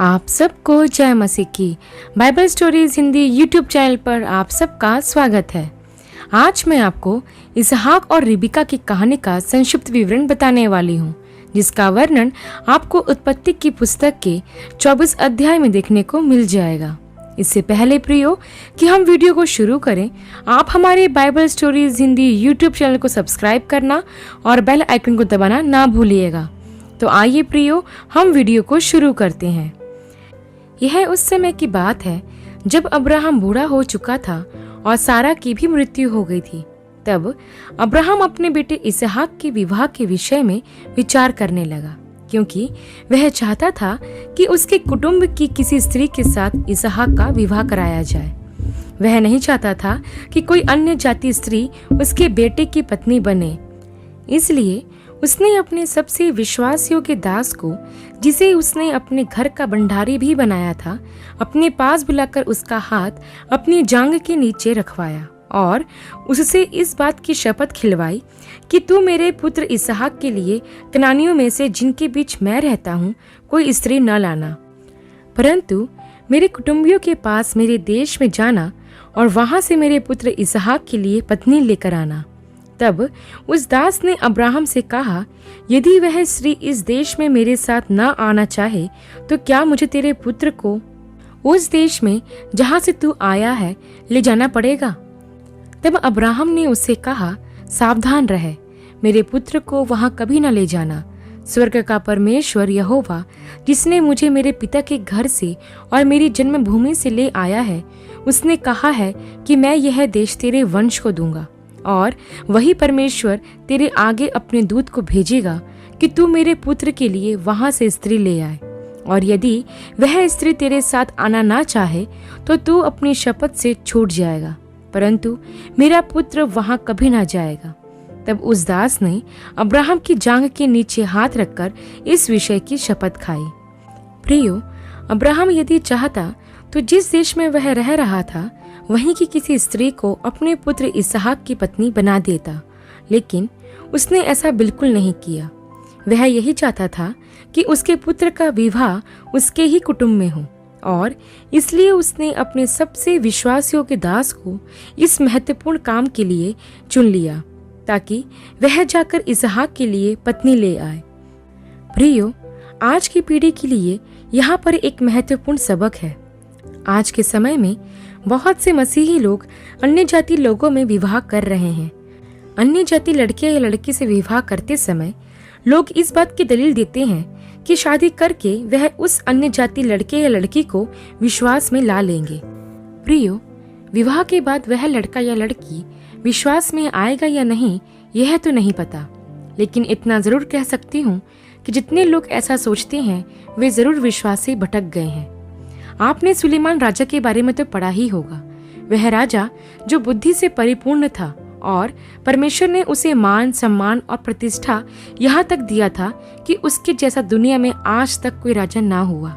आप सबको जय मसीह की Bible stories Hindi YouTube channel पर आप सबका स्वागत है। आज मैं आपको इसहाक और रिबिका की कहानी का संक्षिप्त विवरण बताने वाली हूँ, जिसका वर्णन आपको उत्पत्ति की पुस्तक के 24 अध्याय में देखने को मिल जाएगा। इससे पहले प्रियो कि हम वीडियो को शुरू करें, आप हमारे Bible stories Hindi YouTube channel को सब्सक्राइब करना और बेल आइकन को दबाना ना भूलिएगा। तो आइए प्रियो, हम वीडियो को शुरू करते हैं। यह उस समय की बात है जब अब्राहम बूढ़ा हो चुका था और सारा की भी मृत्यु हो गई थी। तब अब्राहम अपने बेटे इसहाक के विवाह के विषय में विचार करने लगा, क्योंकि वह चाहता था कि उसके कुटुंब की किसी स्त्री के साथ इसहाक का विवाह कराया जाए। वह नहीं चाहता था कि कोई अन्य जाति स्त्री उसके बेटे की पत्नी बने। इसलिए उसने अपने सबसे विश्वास योग्य दास को, जिसे उसने अपने घर का भंडारी भी बनाया था, अपने पास बुलाकर उसका हाथ अपनी जांघ के नीचे रखवाया और उससे इस बात की शपथ खिलवाई कि तू मेरे पुत्र इसहाक के लिए कनानियों में से जिनके बीच मैं रहता हूँ कोई स्त्री न लाना, परंतु मेरे कुटुंबियों के पास मेरे देश में जाना और वहां से मेरे पुत्र इसहाक के लिए पत्नी लेकर आना। तब उस दास ने अब्राहम से कहा, यदि वह स्त्री इस देश में मेरे साथ न आना चाहे तो क्या मुझे तेरे पुत्र को उस देश में जहां से तू आया है ले जाना पड़ेगा? तब अब्राहम ने उससे कहा, सावधान रहे, मेरे पुत्र को वहां कभी न ले जाना। स्वर्ग का परमेश्वर यहोवा, जिसने मुझे मेरे पिता के घर से और मेरी जन्मभूमि से ले आया है, उसने कहा है कि मैं यह देश तेरे वंश को दूंगा, और वही परमेश्वर तेरे आगे अपने दूत को भेजेगा कि तू मेरे पुत्र के लिए वहां से स्त्री ले आए। और यदि वह स्त्री तेरे साथ आना ना चाहे तो तू अपनी शपथ से छूट जाएगा, परंतु मेरा पुत्र वहां कभी ना जाएगा। तब उस दास ने अब्राहम की जांघ के नीचे हाथ रखकर इस विषय की शपथ खाई। प्रियो, अब्राहम यदि चाहता तो जिस देश में वह रह रहा था वहीं की किसी स्त्री को अपने पुत्र इसहाक की पत्नी बना देता, लेकिन उसने ऐसा बिल्कुल नहीं किया। वह यही चाहता था कि उसके पुत्र का विवाह उसके ही कुटुंब में हो, और इसलिए उसने अपने सबसे विश्वास योग्य दास को इस महत्वपूर्ण काम के लिए चुन लिया, ताकि वह जाकर इसहाक के लिए पत्नी ले आए। प्रियो, आज की पीढ़ी के लिए यहाँ पर एक महत्वपूर्ण सबक है। आज के समय में बहुत से मसीही लोग अन्य जाति लोगों में विवाह कर रहे हैं। अन्य जाति लड़के या लड़की से विवाह करते समय लोग इस बात की दलील देते हैं कि शादी करके वह उस अन्य जाति लड़के या लड़की को विश्वास में ला लेंगे। प्रियो, विवाह के बाद वह लड़का या लड़की विश्वास में आएगा या नहीं यह तो नहीं पता, लेकिन इतना जरूर कह सकती हूँ कि जितने लोग ऐसा सोचते हैं वे जरूर विश्वास से भटक गए हैं। आपने सुलेमान राजा के बारे में तो पढ़ा ही होगा। वह राजा जो बुद्धि से परिपूर्ण था और परमेश्वर ने उसे मान, सम्मान और प्रतिष्ठा यहाँ तक दिया था कि उसके जैसा दुनिया में आज तक कोई राजा ना हुआ।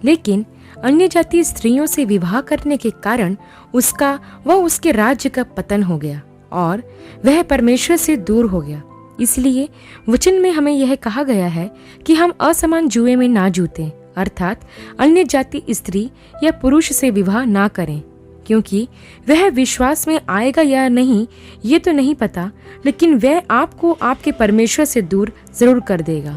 लेकिन अन्य जाति स्त्रियों से विवाह करने के कारण उसका व उसके राज्य का पतन हो गया और वह परमेश्वर से दूर हो गया। इसलिए वचन में हमें यह कहा गया है कि हम असमान जुए में ना जूतें, अर्थात अन्य जाति स्त्री या पुरुष से विवाह ना करें, क्योंकि वह विश्वास में आएगा या नहीं ये तो नहीं पता, लेकिन वह आपको आपके परमेश्वर से दूर जरूर कर देगा।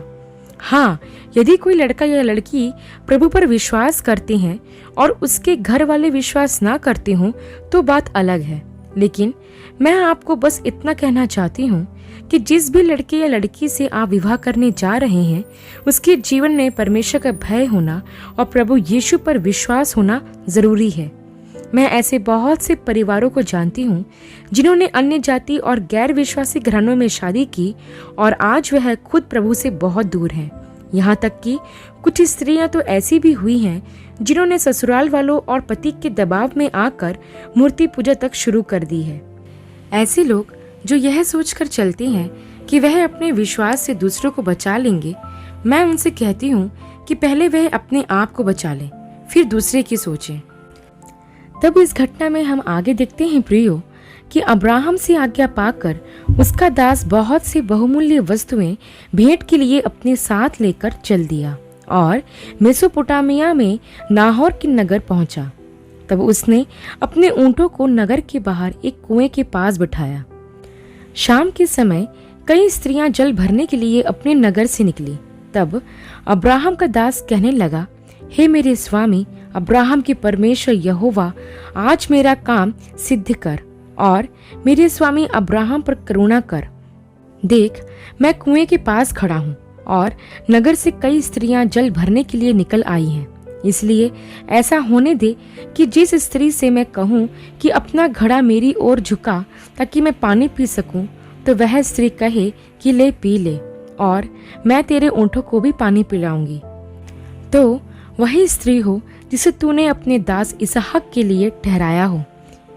हाँ, यदि कोई लड़का या लड़की प्रभु पर विश्वास करते हैं और उसके घर वाले विश्वास ना करते हों तो बात अलग है, लेकिन मैं आपको बस इतना कहना चाहती हूँ कि जिस भी लड़के या लड़की से आप विवाह करने जा रहे हैं उसके जीवन में परमेश्वर का भय होना और प्रभु यीशु पर विश्वास होना जरूरी है। मैं ऐसे बहुत से परिवारों को जानती हूँ जिन्होंने अन्य जाति और गैर विश्वासी घरानों में शादी की और आज वह खुद प्रभु से बहुत दूर हैं। यहाँ तक कि कुछ स्त्रियां तो ऐसी भी हुई हैं जिन्होंने ससुराल वालों और पति के दबाव में आकर मूर्ति पूजा तक शुरू कर दी है। ऐसे लोग जो यह सोचकर चलते हैं कि वह अपने विश्वास से दूसरों को बचा लेंगे, मैं उनसे कहती हूँ कि पहले वह अपने आप को बचा लें, फिर दूसरे की सोचें। तब इस घटना में हम आगे देखते हैं प्रियो कि अब्राहम से आज्ञा पाकर उसका दास बहुत सी बहुमूल्य वस्तुएं भेंट के लिए अपने साथ लेकर चल दिया और मेसोपोटामिया में नाहोर के नगर पहुंचा। तब उसने अपने ऊंटों को नगर के बाहर एक कुएं के पास बिठाया। शाम के समय कई स्त्रियां जल भरने के लिए अपने नगर से निकली। तब अब्राहम का दास कहने लगा, हे मेरे स्वामी अब्राहम के परमेश्वर यहोवा, आज मेरा काम सिद्ध कर और मेरे स्वामी अब्राहम पर करुणा कर। देख, मैं कुएं के पास खड़ा हूँ और नगर से कई स्त्रियां जल भरने के लिए निकल आई हैं। इसलिए ऐसा होने दे कि जिस स्त्री से मैं कहूँ कि अपना घड़ा मेरी ओर झुका ताकि मैं पानी पी सकूं, तो वह स्त्री कहे कि ले पी ले, और मैं तेरे ऊँटों को भी पानी पिलाऊंगी। तो वही स्त्री हो जिसे तूने अपने दास इसहाक के लिए ठहराया हो।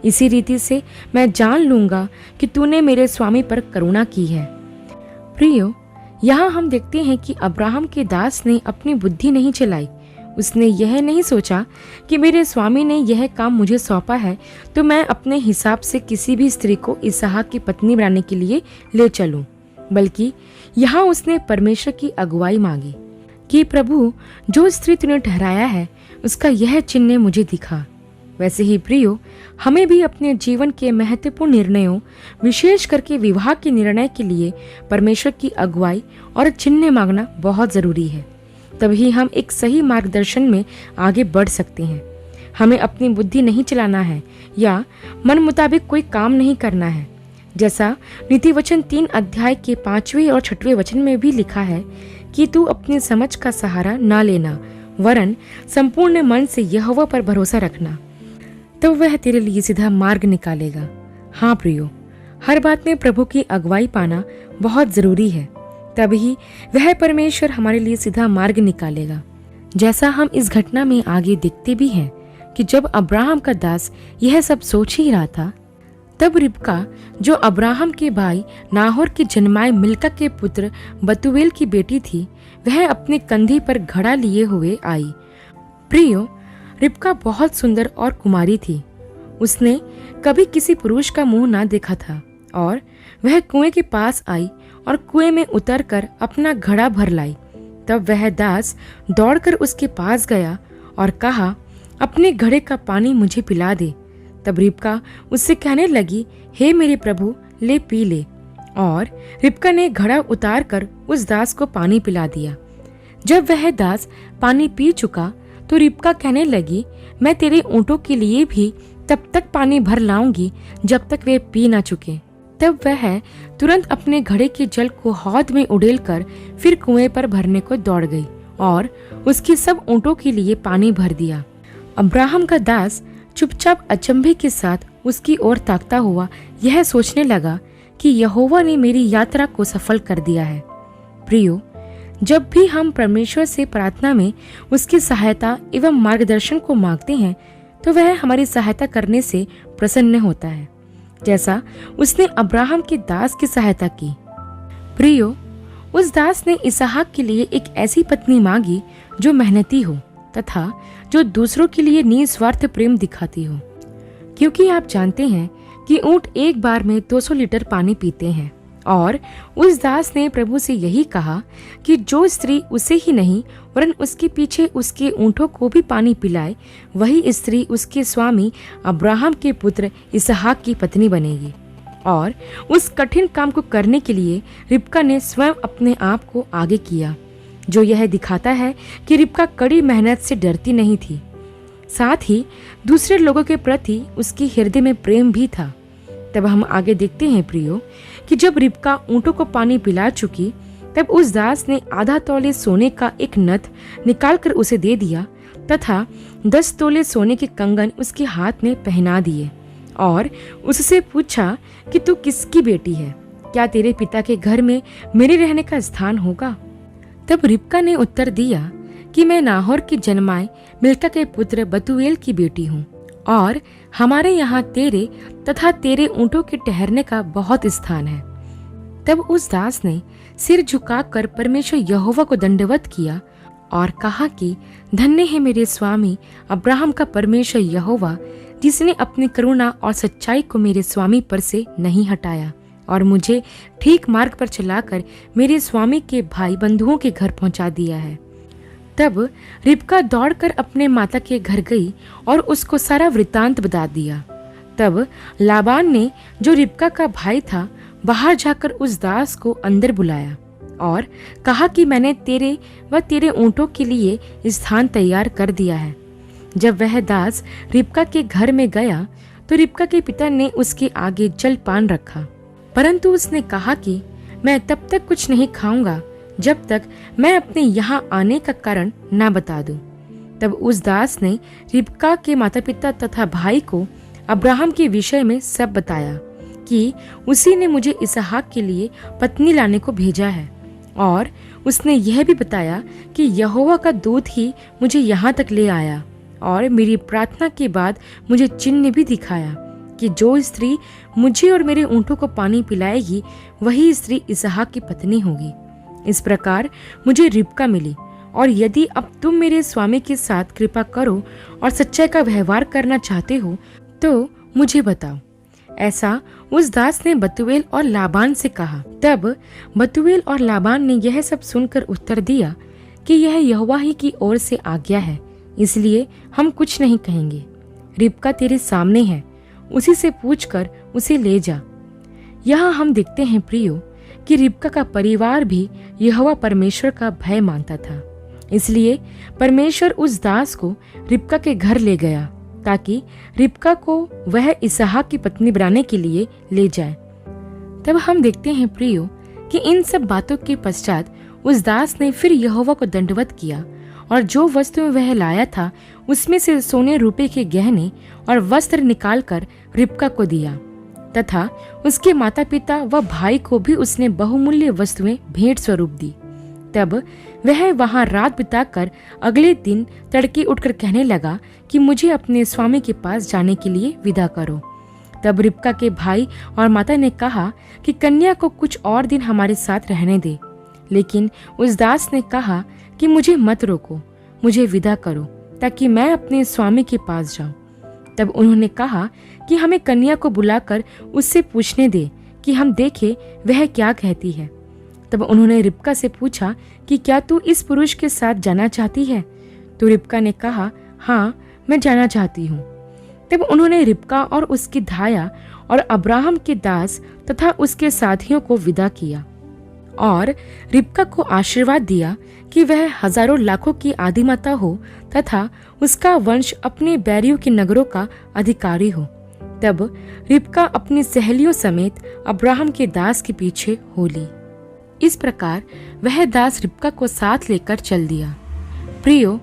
इसी रीति से मैं जान लूंगा कि तूने मेरे स्वामी पर करुणा की है। प्रियो, यहाँ हम देखते हैं कि अब्राहम के दास ने अपनी बुद्धि नहीं चलाई। उसने यह नहीं सोचा कि मेरे स्वामी ने यह काम मुझे सौंपा है तो मैं अपने हिसाब से किसी भी स्त्री को इसहाक की पत्नी बनाने के लिए ले चलूं, बल्कि यहाँ उसने परमेश्वर की अगुवाई मांगी कि प्रभु, जो स्त्री तूने ठहराया है उसका यह चिन्ह मुझे दिखा। वैसे ही प्रियो, हमें भी अपने जीवन के महत्वपूर्ण निर्णयों, विशेष करके विवाह के निर्णय के लिए परमेश्वर की अगुवाई और चिन्ह मांगना बहुत जरूरी है। तभी हम एक सही मार्गदर्शन में आगे बढ़ सकते हैं। हमें अपनी बुद्धि नहीं चलाना है या मन मुताबिक कोई काम नहीं करना है। जैसा नीति वचन 3 अध्याय के 5वें और 6वें वचन में भी लिखा है कि तू अपनी समझ का सहारा ना लेना, वरन संपूर्ण मन से यहोवा पर भरोसा रखना, तो वह तेरे लिए सीधा मार्ग निकालेगा। हाँ प्रियो, हर बात में प्रभु की अगुवाई पाना बहुत जरूरी है, तभी वह परमेश्वर हमारे लिए सीधा मार्ग निकालेगा। जैसा हम इस घटना में आगे देखते भी हैं कि जब अब्राहम का दास यह सब सोच ही रहा था, तब रिबका, जो अब्राहम के भाई नाहोर के जन्माए मिल्का के पुत्र बतूएल की बेटी थी, वह अपने कंधे पर घड़ा लिए हुए आई। प्रियो, रिबका बहुत सुंदर और कुमारी थी। उसने कभी किसी पुरुष का मुंह ना देखा था और वह कुएं के पास आई और कुएं में उतरकर अपना घड़ा भर लाई। तब वह दास दौड़कर उसके पास गया और कहा, अपने घड़े का पानी मुझे पिला दे। तब रिबका उससे कहने लगी, हे मेरे प्रभु, ले पी ले। और रिबका ने घड़ा उतार कर उस दास को पानी पिला दिया। जब वह दास पानी पी चुका तो रिबका कहने लगी, मैं तेरे ऊँटों के लिए भी तब तक पानी भर लाऊंगी जब तक वे पी ना चुके। तब वह तुरंत अपने घड़े के जल को हौद में उड़ेलकर फिर कुएं पर भरने को दौड़ गई और उसके सब ऊँटों के लिए पानी भर दिया। अब्राहम का दास चुपचाप अचंभे के साथ उसकी ओर ताकता हुआ यह सोचने लगा कि यहोवा ने मेरी यात्रा को सफल कर दिया है। प्रियो, जब भी हम परमेश्वर से प्रार्थना में उसकी सहायता एवं मार्गदर्शन को मांगते हैं तो वह हमारी सहायता करने से प्रसन्न होता है, जैसा उसने अब्राहम के दास की सहायता की। प्रियो, उस दास ने इसहाक के लिए एक ऐसी पत्नी मांगी जो मेहनती हो तथा जो दूसरों के लिए निस्वार्थ प्रेम दिखाती हो, क्योंकि आप जानते हैं कि ऊंट एक बार में 200 लीटर पानी पीते हैं। और उस दास ने प्रभु से यही कहा कि जो स्त्री उसे ही नहीं वरन उसके पीछे उसके ऊँटों को भी पानी पिलाए, वही स्त्री उसके स्वामी अब्राहम के पुत्र इसहाक की पत्नी बनेगी। और उस कठिन काम को करने के लिए रिबका ने स्वयं अपने आप को आगे किया, जो यह दिखाता है कि रिबका कड़ी मेहनत से डरती नहीं थी। साथ ही दूसरे लोगों के प्रति उसके हृदय में प्रेम भी था। तब हम आगे देखते हैं प्रियो कि जब रिबका ऊँटों को पानी पिला चुकी, तब उस दास ने आधा तोले सोने का एक नथ निकालकर उसे दे दिया तथा 10 तोले सोने के कंगन उसके हाथ में पहना दिए और उससे पूछा कि तू किसकी बेटी है? क्या तेरे पिता के घर में मेरे रहने का स्थान होगा? तब रिबका ने उत्तर दिया कि मैं नाहोर के जन्माए मिल्का के पुत्र बतूएल की बेटी हूँ और हमारे यहाँ तेरे तथा तेरे ऊँटों के ठहरने का बहुत स्थान है। तब उस दास ने सिर झुकाकर परमेश्वर यहोवा को दंडवत किया और कहा कि धन्य है मेरे स्वामी अब्राहम का परमेश्वर यहोवा, जिसने अपनी करुणा और सच्चाई को मेरे स्वामी पर से नहीं हटाया और मुझे ठीक मार्ग पर चलाकर मेरे स्वामी के भाई बंधुओं के घर पहुंचा दिया है। तब रिबका दौड़कर अपने माता के घर गई और उसको सारा वृतांत बता दिया। तब लाबान ने, जो रिबका का भाई था, बाहर जाकर उस दास को अंदर बुलाया और कहा कि मैंने तेरे व तेरे ऊँटों के लिए स्थान तैयार कर दिया है। जब वह दास रिबका के घर में गया तो रिबका के पिता ने उसके आगे जलपान रखा, परंतु उसने कहा कि मैं तब तक कुछ नहीं खाऊंगा जब तक मैं अपने यहाँ आने का कारण न बता दूं। तब उस दास ने रिबका के माता पिता तथा भाई को अब्राहम के विषय में सब बताया कि उसी ने मुझे इसहाक के लिए पत्नी लाने को भेजा है, और उसने यह भी बताया कि यहोवा का दूत ही मुझे यहाँ तक ले आया और मेरी प्रार्थना के बाद मुझे चिन्ह भी दिखाया कि जो स्त्री मुझे और मेरे ऊँटों को पानी पिलाएगी वही स्त्री इसहाक की पत्नी होगी। इस प्रकार मुझे रिबका मिली, और यदि अब तुम मेरे स्वामी के साथ कृपा करो और सच्चाई का व्यवहार करना चाहते हो तो मुझे बताओ। ऐसा उस दास ने बतूएल और लाबान से कहा। तब बतूएल और लाबान ने यह सब सुनकर उत्तर दिया कि यह यहोवा ही की ओर से आज्ञा है, इसलिए हम कुछ नहीं कहेंगे। रिबका तेरे सामने है, उसी से पूछकर उसे ले जा। यहाँ हम देखते हैं प्रियो कि रिबका का परिवार भी यहोवा परमेश्वर का भय मानता था, इसलिए परमेश्वर उस दास को रिबका के घर ले गया ताकि रिबका को वह इसहाक की पत्नी बनाने के लिए ले जाए। तब हम देखते हैं प्रियो कि इन सब बातों के पश्चात उस दास ने फिर यहोवा को दंडवत किया और जो वस्तु वह लाया था उसमें से सोने रुपए के गहने और वस्त्र निकालकर रिबका को दिया, तथा उसके माता पिता व भाई को भी उसने बहुमूल्य वस्तुएं भेंट स्वरूप दी। तब वह वहां रात बिताकर अगले दिन तड़के उठकर कहने लगा कि मुझे अपने स्वामी के पास जाने के लिए विदा करो। तब रिबका के भाई और माता ने कहा कि कन्या को कुछ और दिन हमारे साथ रहने दे, लेकिन उस दास ने कहा कि मुझे मत रोको, मुझे विदा करो ताकि मैं अपने स्वामी के पास जाऊं। तब उन्होंने कहा कि हमें कन्या को बुलाकर उससे पूछने दे कि हम देखें वह क्या कहती है। तब उन्होंने रिबका से पूछा कि क्या तू इस पुरुष के साथ जाना चाहती है? तो रिबका ने कहा, हाँ, मैं जाना चाहती हूँ। तब उन्होंने रिबका और उसकी धाया और अब्राहम के दास तथा उसके साथियों को विदा किया और रिबका को आशीर्वाद दिया कि वह हजारों लाखों की आदिमाता हो तथा उसका वंश अपने बैरियों के नगरों का अधिकारी हो। तब रिबका अपनी सहेलियों समेत अब्राहम के दास के पीछे हो ली। इस प्रकार वह दास रिबका को साथ लेकर चल दिया। प्रियो,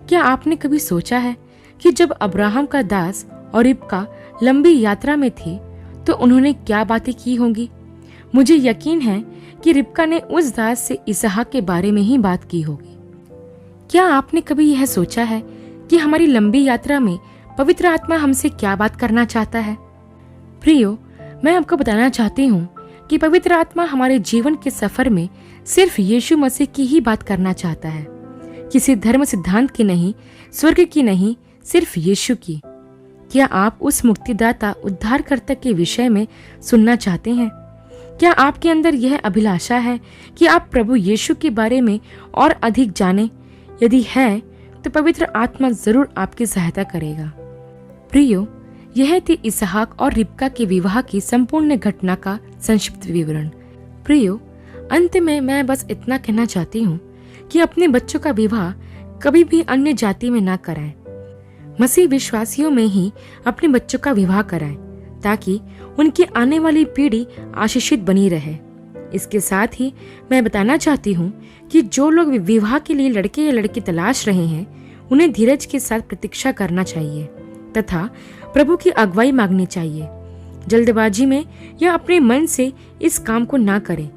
क्या आपने कभी सोचा है कि जब अब्राहम का दास और रिबका लंबी यात्रा में थे तो उन्होंने क्या बातें की होंगी? मुझे यकीन है कि रिबका ने उस दास से इसहाक के बारे में ही बात की होगी। क्या आपने कभी यह सोचा है कि हमारी लंबी यात्रा में पवित्र आत्मा हमसे क्या बात करना चाहता है? प्रियो, मैं आपको बताना चाहती हूँ कि पवित्र आत्मा हमारे जीवन के सफर में सिर्फ यीशु मसीह की ही बात करना चाहता है, किसी धर्म सिद्धांत की नहीं, स्वर्ग की नहीं, सिर्फ यीशु की। क्या आप उस मुक्तिदाता उद्धारकर्ता के विषय में सुनना चाहते हैं? क्या आपके अंदर यह अभिलाषा है कि आप प्रभु यीशु के बारे में और अधिक जानें? यदि है तो पवित्र आत्मा जरूर आपकी सहायता करेगा। प्रियो, यह थी इसहाक और रिबका के विवाह की संपूर्ण घटना का संक्षिप्त विवरण। प्रियो, अंत में मैं बस इतना कहना चाहती हूँ कि अपने बच्चों का विवाह कभी भी अन्य जाति में ना कराएं। मसीह विश्वासियों में ही अपने बच्चों का विवाह कराएं ताकि उनकी आने वाली पीढ़ी आशीषित बनी रहे। इसके साथ ही मैं बताना चाहती हूँ कि जो लोग विवाह के लिए लड़के या लड़की तलाश रहे हैं उन्हें धीरज के साथ प्रतीक्षा करना चाहिए तथा प्रभु की अगुवाई मांगनी चाहिए। जल्दबाजी में या अपने मन से इस काम को ना करें।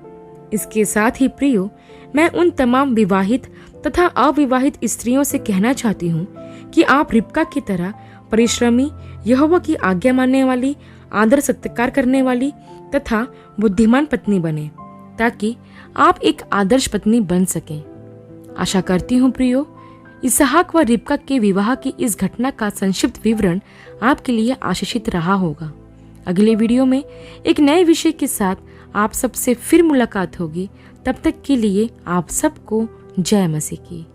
इसके साथ ही प्रियो, मैं उन तमाम विवाहित तथा अविवाहित स्त्रियों से कहना चाहती हूँ कि आप रिबका की तरह परिश्रमी, यहोवा की आज्ञा मानने वाली, आदर सत्कार करने वाली तथा बुद्धिमान पत्नी बने ताकि आप एक आदर्श पत्नी बन सकें। आशा करती हूँ प्रियो, इसहाक व रिबका के विवाह की इस घटना का संक्षिप्त विवरण आपके लिए आशीषित रहा होगा। अगले वीडियो में एक नए विषय के साथ आप सबसे फिर मुलाकात होगी। तब तक के लिए आप सबको जय मसीह की।